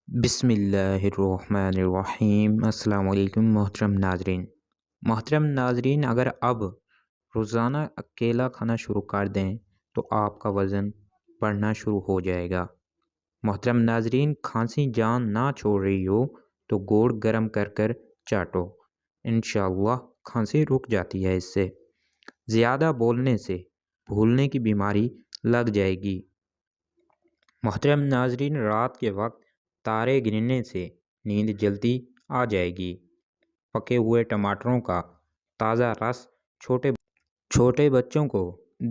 بسم اللہ الرحمن الرحیم۔ السلام علیکم محترم ناظرین، اگر اب روزانہ اکیلا کھانا شروع کر دیں تو آپ کا وزن بڑھنا شروع ہو جائے گا۔ محترم ناظرین، کھانسی جان نہ چھوڑ رہی ہو تو گوڑ گرم کر کر چاٹو، انشاءاللہ کھانسی رک جاتی ہے۔ اس سے زیادہ بولنے سے بھولنے کی بیماری لگ جائے گی۔ محترم ناظرین، رات کے وقت تارے گننے سے نیند جلدی آ جائے گی۔ پکے ہوئے ٹماٹروں کا تازہ رس چھوٹے بچوں کو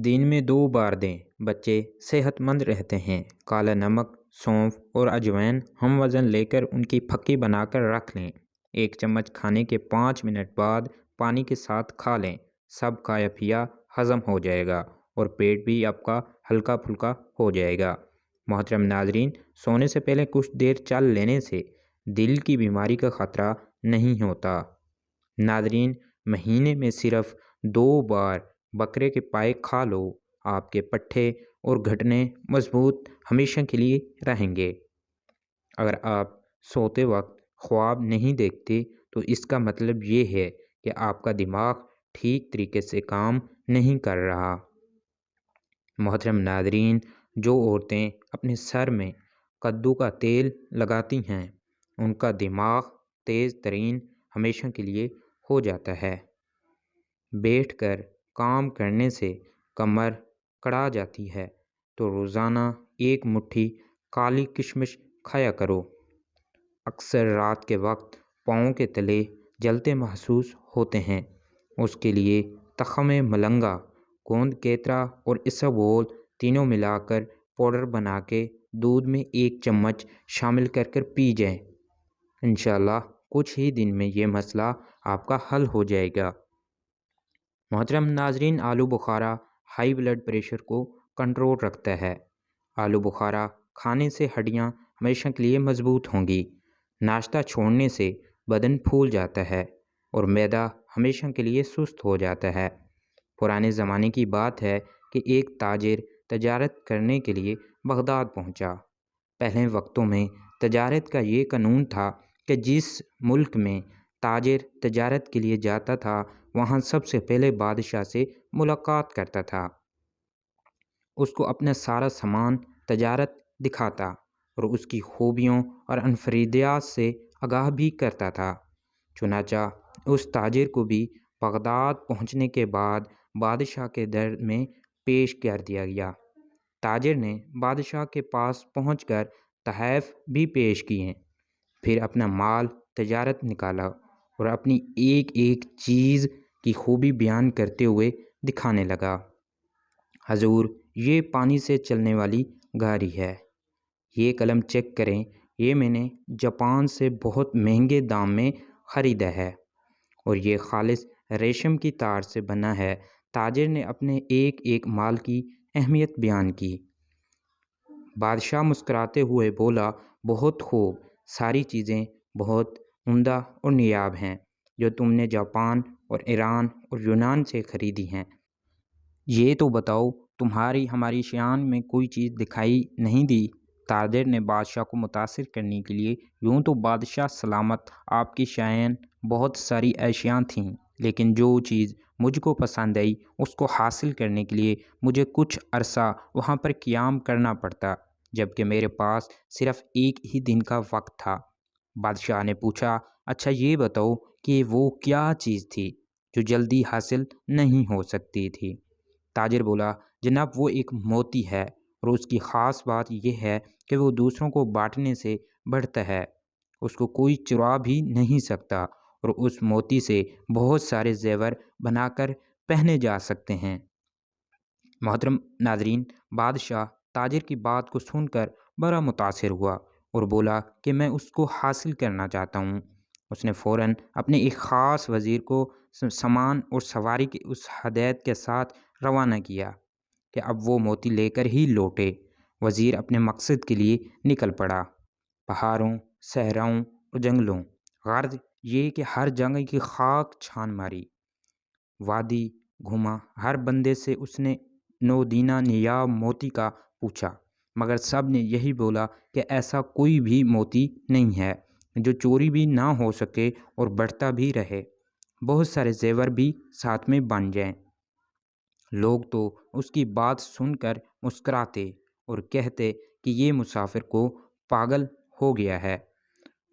دن میں 2 بار دیں، بچے صحت مند رہتے ہیں۔ کالا نمک، سونف اور اجوائن ہم وزن لے کر ان کی پھکی بنا کر رکھ لیں۔ 1 چمچ کھانے کے 5 منٹ بعد پانی کے ساتھ کھا لیں، سب کھایا پیا ہضم ہو جائے گا اور پیٹ بھی آپ کا ہلکا پھلکا ہو جائے گا۔ محترم ناظرین، سونے سے پہلے کچھ دیر چل لینے سے دل کی بیماری کا خطرہ نہیں ہوتا۔ ناظرین، مہینے میں صرف 2 بار بکرے کے پائے کھا لو، آپ کے پٹھے اور گھٹنے مضبوط ہمیشہ کے لیے رہیں گے۔ اگر آپ سوتے وقت خواب نہیں دیکھتے تو اس کا مطلب یہ ہے کہ آپ کا دماغ ٹھیک طریقے سے کام نہیں کر رہا۔ محترم ناظرین، جو عورتیں اپنے سر میں کدو کا تیل لگاتی ہیں ان کا دماغ تیز ترین ہمیشہ کے لیے ہو جاتا ہے۔ بیٹھ کر کام کرنے سے کمر کڑا جاتی ہے تو روزانہ 1 مٹھی کالی کشمش کھایا کرو۔ اکثر رات کے وقت پاؤں کے تلے جلتے محسوس ہوتے ہیں، اس کے لیے تخم ملنگا، گوند کیترا اور اسبگول تینوں ملا کر پاؤڈر بنا کے دودھ میں 1 چمچ شامل کر کر پی جائیں۔ انشاءاللہ کچھ ہی دن میں یہ مسئلہ آپ کا حل ہو جائے گا۔ محترم ناظرین، آلو بخارا ہائی بلڈ پریشر کو کنٹرول رکھتا ہے۔ آلو بخارا کھانے سے ہڈیاں ہمیشہ کے لیے مضبوط ہوں گی۔ ناشتہ چھوڑنے سے بدن پھول جاتا ہے اور معدہ ہمیشہ کے لیے سست ہو جاتا ہے۔ پرانے زمانے کی بات ہے کہ ایک تاجر تجارت کرنے کے لیے بغداد پہنچا۔ پہلے وقتوں میں تجارت کا یہ قانون تھا کہ جس ملک میں تاجر تجارت کے لیے جاتا تھا وہاں سب سے پہلے بادشاہ سے ملاقات کرتا تھا، اس کو اپنا سارا سامان تجارت دکھاتا اور اس کی خوبیوں اور انفرادیات سے آگاہ بھی کرتا تھا۔ چنانچہ اس تاجر کو بھی بغداد پہنچنے کے بعد بادشاہ کے در میں پیش کر دیا گیا۔ تاجر نے بادشاہ کے پاس پہنچ کر تحائف بھی پیش کیے، پھر اپنا مال تجارت نکالا اور اپنی ایک ایک چیز کی خوبی بیان کرتے ہوئے دکھانے لگا۔ حضور، یہ پانی سے چلنے والی گاڑی ہے، یہ قلم چیک کریں، یہ میں نے جاپان سے بہت مہنگے دام میں خریدا ہے اور یہ خالص ریشم کی تار سے بنا ہے۔ تاجر نے اپنے ایک ایک مال کی اہمیت بیان کی۔ بادشاہ مسکراتے ہوئے بولا، بہت خوب، ساری چیزیں بہت عمدہ اور نایاب ہیں جو تم نے جاپان اور ایران اور یونان سے خریدی ہیں۔ یہ تو بتاؤ، تمہاری ہماری شان میں کوئی چیز دکھائی نہیں دی؟ تاجر نے بادشاہ کو متاثر کرنے کے لیے، یوں تو بادشاہ سلامت، آپ کی شان بہت ساری اشیاء تھیں، لیکن جو چیز مجھ کو پسند آئی اس کو حاصل کرنے کے لیے مجھے کچھ عرصہ وہاں پر قیام کرنا پڑتا، جبکہ میرے پاس صرف 1 ہی دن کا وقت تھا۔ بادشاہ نے پوچھا، اچھا یہ بتاؤ کہ وہ کیا چیز تھی جو جلدی حاصل نہیں ہو سکتی تھی؟ تاجر بولا، جناب وہ ایک موتی ہے اور اس کی خاص بات یہ ہے کہ وہ دوسروں کو بانٹنے سے بڑھتا ہے، اس کو کوئی چرا بھی نہیں سکتا اور اس موتی سے بہت سارے زیور بنا کر پہنے جا سکتے ہیں۔ محترم ناظرین، بادشاہ تاجر کی بات کو سن کر بڑا متاثر ہوا اور بولا کہ میں اس کو حاصل کرنا چاہتا ہوں۔ اس نے فوراً اپنے ایک خاص وزیر کو سامان اور سواری کی اس ہدایت کے ساتھ روانہ کیا کہ اب وہ موتی لے کر ہی لوٹے۔ وزیر اپنے مقصد کے لیے نکل پڑا۔ پہاڑوں، صحراؤں اور جنگلوں، غرض یہ کہ ہر جگہ کی خاک چھان ماری، وادی گھوما، ہر بندے سے اس نے 9 دینہ نیاب موتی کا پوچھا، مگر سب نے یہی بولا کہ ایسا کوئی بھی موتی نہیں ہے جو چوری بھی نہ ہو سکے اور بڑھتا بھی رہے، بہت سارے زیور بھی ساتھ میں بن جائیں۔ لوگ تو اس کی بات سن کر مسکراتے اور کہتے کہ یہ مسافر کو پاگل ہو گیا ہے۔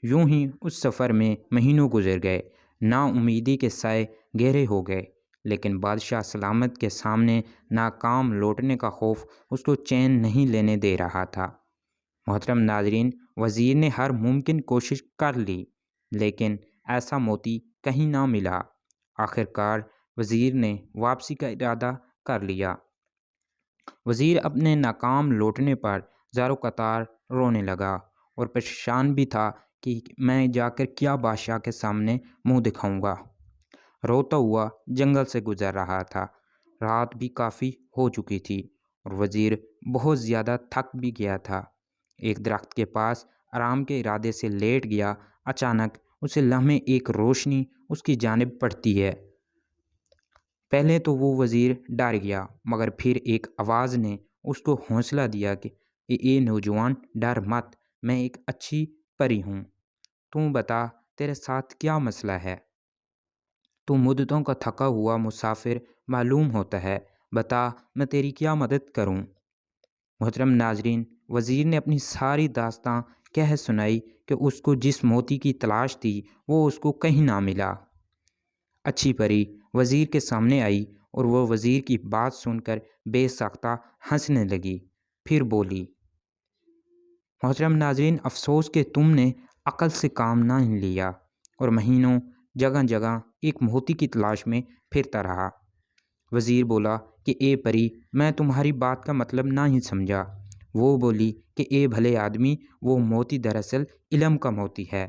یوں ہی اس سفر میں مہینوں گزر گئے، نا امیدی کے سائے گہرے ہو گئے، لیکن بادشاہ سلامت کے سامنے ناکام لوٹنے کا خوف اس کو چین نہیں لینے دے رہا تھا۔ محترم ناظرین، وزیر نے ہر ممکن کوشش کر لی، لیکن ایسا موتی کہیں نہ ملا۔ آخر کار وزیر نے واپسی کا ارادہ کر لیا۔ وزیر اپنے ناکام لوٹنے پر زار و قطار رونے لگا اور پریشان بھی تھا کہ میں جا کر کیا بادشاہ کے سامنے منہ دکھاؤں گا۔ روتا ہوا جنگل سے گزر رہا تھا۔ رات بھی کافی ہو چکی تھی اور وزیر بہت زیادہ تھک بھی گیا تھا۔ ایک درخت کے پاس آرام کے ارادے سے لیٹ گیا۔ اچانک اسے لمحے ایک روشنی اس کی جانب پڑتی ہے۔ پہلے تو وہ وزیر ڈر گیا، مگر پھر ایک آواز نے اس کو حوصلہ دیا کہ اے نوجوان، ڈر مت، میں ایک اچھی پری ہوں۔ تو بتا، تیرے ساتھ کیا مسئلہ ہے؟ تو مدتوں کا تھکا ہوا مسافر معلوم ہوتا ہے، بتا میں تیری کیا مدد کروں؟ محترم ناظرین، وزیر نے اپنی ساری داستان کہہ سنائی کہ اس کو جس موتی کی تلاش تھی وہ اس کو کہیں نہ ملا۔ اچھی پری وزیر کے سامنے آئی اور وہ وزیر کی بات سن کر بے ساختہ ہنسنے لگی۔ پھر بولی، محترم ناظرین، افسوس کہ تم نے عقل سے کام نہ لیا اور مہینوں جگہ جگہ ایک موتی کی تلاش میں پھرتا رہا۔ وزیر بولا کہ اے پری، میں تمہاری بات کا مطلب نہیں سمجھا۔ وہ بولی کہ اے بھلے آدمی، وہ موتی دراصل علم کا موتی ہے،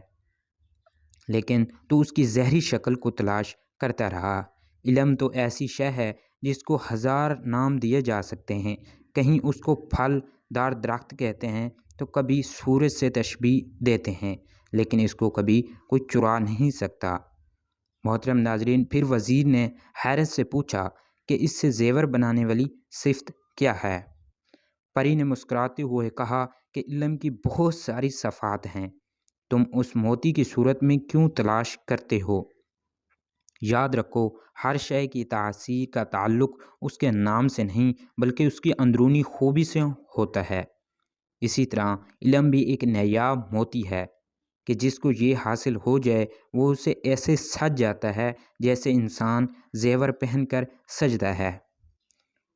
لیکن تو اس کی زہری شکل کو تلاش کرتا رہا۔ علم تو ایسی شے ہے جس کو ہزار نام دیے جا سکتے ہیں۔ کہیں اس کو پھل دار درخت کہتے ہیں تو کبھی سورج سے تشبیہ دیتے ہیں، لیکن اس کو کبھی کوئی چرا نہیں سکتا۔ محترم ناظرین، پھر وزیر نے حیرت سے پوچھا کہ اس سے زیور بنانے والی صفت کیا ہے؟ پری نے مسکراتے ہوئے کہا کہ علم کی بہت ساری صفات ہیں۔ تم اس موتی کی صورت میں کیوں تلاش کرتے ہو؟ یاد رکھو، ہر شے کی تاثیر کا تعلق اس کے نام سے نہیں بلکہ اس کی اندرونی خوبی سے ہوتا ہے۔ اسی طرح علم بھی ایک نایاب موتی ہے کہ جس کو یہ حاصل ہو جائے وہ اسے ایسے سج جاتا ہے جیسے انسان زیور پہن کر سجتا ہے،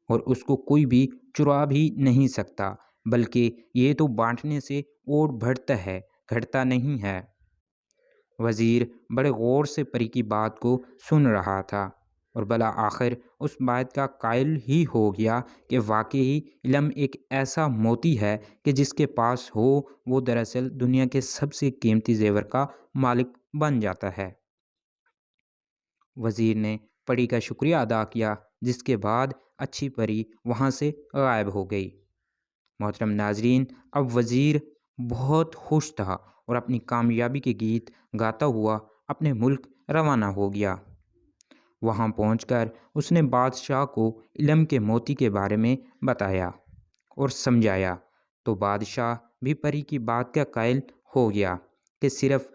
اور اس کو کوئی بھی چرا بھی نہیں سکتا، بلکہ یہ تو بانٹنے سے اور بڑھتا ہے، گھٹتا نہیں ہے۔ وزیر بڑے غور سے پری کی بات کو سن رہا تھا اور بالآخر اس بات کا قائل ہی ہو گیا کہ واقعی علم ایک ایسا موتی ہے کہ جس کے پاس ہو وہ دراصل دنیا کے سب سے قیمتی زیور کا مالک بن جاتا ہے۔ وزیر نے پری کا شکریہ ادا کیا، جس کے بعد اچھی پری وہاں سے غائب ہو گئی۔ محترم ناظرین، اب وزیر بہت خوش تھا اور اپنی کامیابی کے گیت گاتا ہوا اپنے ملک روانہ ہو گیا۔ وہاں پہنچ کر اس نے بادشاہ کو علم کے موتی کے بارے میں بتایا اور سمجھایا، تو بادشاہ بھی پری کی بات کا قائل ہو گیا کہ صرف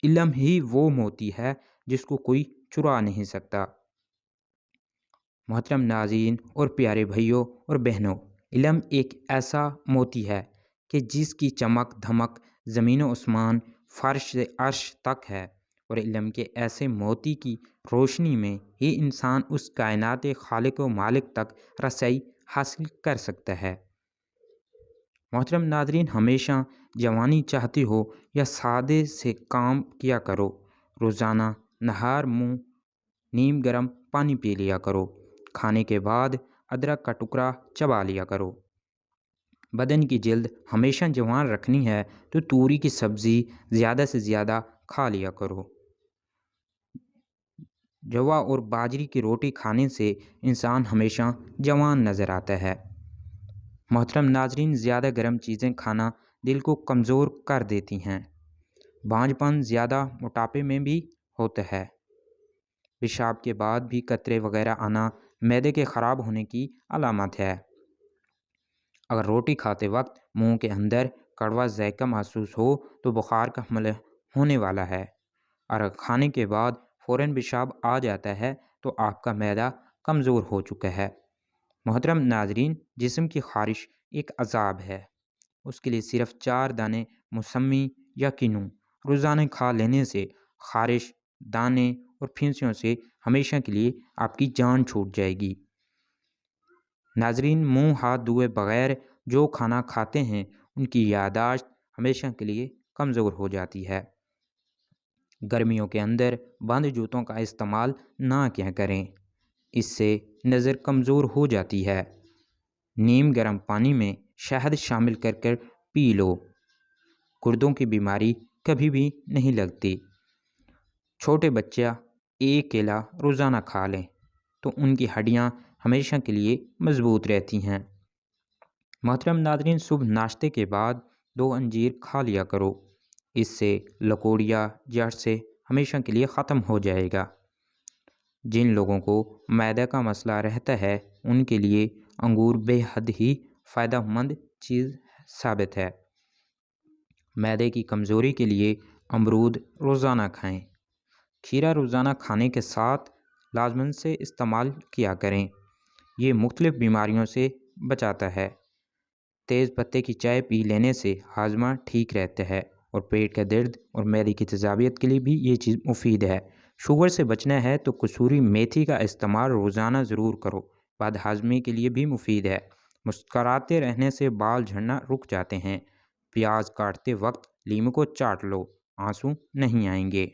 علم ہی وہ موتی ہے جس کو کوئی چرا نہیں سکتا۔ محترم ناظرین اور پیارے بھائیوں اور بہنوں، علم ایک ایسا موتی ہے کہ جس کی چمک دھمک زمین و آسمان، فرش سے عرش تک ہے، اور علم کے ایسے موتی کی روشنی میں ہی انسان اس کائنات خالق و مالک تک رسائی حاصل کر سکتا ہے۔ محترم ناظرین، ہمیشہ جوانی چاہتے ہو یا سادے سے کام کیا کرو، روزانہ نہار منہ نیم گرم پانی پی لیا کرو، کھانے کے بعد ادرک کا ٹکڑا چبا لیا کرو۔ بدن کی جلد ہمیشہ جوان رکھنی ہے تو توری کی سبزی زیادہ سے زیادہ کھا لیا کرو۔ جوا اور باجری کی روٹی کھانے سے انسان ہمیشہ جوان نظر آتا ہے۔ محترم ناظرین، زیادہ گرم چیزیں کھانا دل کو کمزور کر دیتی ہیں۔ بانجھ پن زیادہ موٹاپے میں بھی ہوتا ہے۔ پیشاب کے بعد بھی قطرے وغیرہ آنا معدے کے خراب ہونے کی علامت ہے۔ اگر روٹی کھاتے وقت منہ کے اندر کڑوا ذائقہ محسوس ہو تو بخار کا حملہ ہونے والا ہے، اور اگر کھانے کے بعد فوراً پیشاب آ جاتا ہے تو آپ کا معدہ کمزور ہو چکا ہے۔ محترم ناظرین، جسم کی خارش ایک عذاب ہے۔ اس کے لیے صرف 4 دانے موسمی یا کنو روزانہ کھا لینے سے خارش، دانے اور پھنسیوں سے ہمیشہ کے لیے آپ کی جان چھوٹ جائے گی۔ ناظرین، منہ ہاتھ دھوئے بغیر جو کھانا کھاتے ہیں ان کی یادداشت ہمیشہ کے لیے کمزور ہو جاتی ہے۔ گرمیوں کے اندر بند جوتوں کا استعمال نہ کیا کریں، اس سے نظر کمزور ہو جاتی ہے۔ نیم گرم پانی میں شہد شامل کر کر پی لو، گردوں کی بیماری کبھی بھی نہیں لگتی۔ چھوٹے بچہ ایک کیلا روزانہ کھا لیں تو ان کی ہڈیاں ہمیشہ کے لیے مضبوط رہتی ہیں۔ محترم ناظرین، صبح ناشتے کے بعد 2 انجیر کھا لیا کرو، اس سے لکوڑیا جڑ سے ہمیشہ کے لیے ختم ہو جائے گا۔ جن لوگوں کو معدے کا مسئلہ رہتا ہے ان کے لیے انگور بے حد ہی فائدہ مند چیز ثابت ہے۔ معدے کی کمزوری کے لیے امرود روزانہ کھائیں۔ کھیرا روزانہ کھانے کے ساتھ لازماً سے استعمال کیا کریں، یہ مختلف بیماریوں سے بچاتا ہے۔ تیز پتے کی چائے پی لینے سے ہاضمہ ٹھیک رہتا ہے اور پیٹ کا درد اور معدے کی تیزابیت کے لیے بھی یہ چیز مفید ہے۔ شوگر سے بچنا ہے تو کسوری میتھی کا استعمال روزانہ ضرور کرو، بد ہضمی کے لیے بھی مفید ہے۔ مسکراتے رہنے سے بال جھڑنا رک جاتے ہیں۔ پیاز کاٹتے وقت لیموں کو چاٹ لو، آنسو نہیں آئیں گے۔